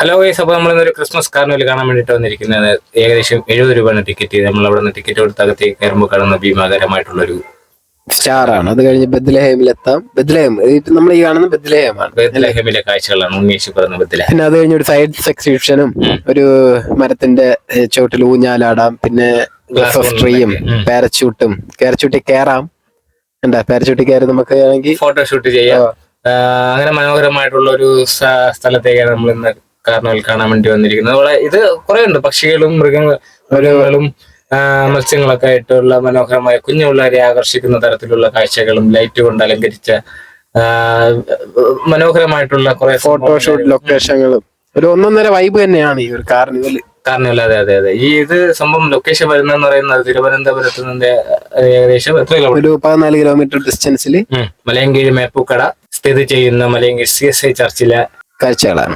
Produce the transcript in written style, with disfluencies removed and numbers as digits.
Hello guys, അപ്പോൾ നമ്മളിന്നൊരു Christmas carnival കാണാൻ വേണ്ടിയിട്ട് വന്നിരിക്കുന്നത്. ഏകദേശം 70 രൂപയാണ് ടിക്കറ്റ്. നമ്മൾ അവിടെ നിന്ന് ടിക്കറ്റ് കൊടുത്ത് അകത്തേക്ക് കയറുമ്പോൾ കാണുന്ന ഭീമാകരമായിട്ടുള്ളൊരു സ്റ്റാർ ആണ്. അത് കഴിഞ്ഞ് ബെത്ലഹേമിലെത്താം. ബെത്ലഹേം നമ്മൾ ഈ കാണുന്ന ബെത്ലഹേമാണ്. ബെത്ലഹേമിലെ കാഴ്ചകളാണ് ഉണ്ണീശു പറഞ്ഞ ബെത്ലഹേം. പിന്നെ അത് കഴിഞ്ഞ് ഒരു സയൻസ് എക്സിബിഷനും ഒരു മരത്തിന്റെ ചോട്ടിൽ ഊഞ്ഞാലാടാം. പിന്നെ ട്രീയും പാരച്യൂട്ടിൽ കയറാം. എന്താ പാരച്യൂട്ടിൽ കയറി നമുക്ക് ആണെങ്കിൽ ഫോട്ടോഷൂട്ട് ചെയ്യാം. അങ്ങനെ മനോഹരമായിട്ടുള്ള ഒരു സ്ഥലത്തേക്കാണ് നമ്മൾ ഇന്ന് കാർണിവൽ കാണാൻ വേണ്ടി വന്നിരിക്കുന്നത്. അവിടെ ഇത് കുറെ ഉണ്ട്, പക്ഷികളും മൃഗങ്ങളും മത്സ്യങ്ങളൊക്കെ ആയിട്ടുള്ള മനോഹരമായ കുഞ്ഞു പിള്ളേരെ ആകർഷിക്കുന്ന തരത്തിലുള്ള കാഴ്ചകളും ലൈറ്റ് കൊണ്ട് അലങ്കരിച്ച മനോഹരമായിട്ടുള്ള കുറെ ഫോട്ടോഷൂട്ട് ലൊക്കേഷനുകളും ഒരു ഒന്നൊന്നര വൈബ് തന്നെയാണ് ഈ ഒരു കാർണിവൽ. അതെ അതെ അതെ. ഈ ഇത് സംഭവം ലൊക്കേഷൻ വരുന്നതെന്ന് പറയുന്നത് തിരുവനന്തപുരത്ത് നിന്ന് ഏകദേശം എത്ര കിലോമീറ്റർ? ഒരു 14 കിലോമീറ്റർ ഡിസ്റ്റൻസിൽ മലയൻകീഴ് മേപ്പൂക്കട സ്ഥിതി ചെയ്യുന്ന മലയൻകീഴ് CSI ചർച്ചിലെ കാഴ്ചകളാണ്.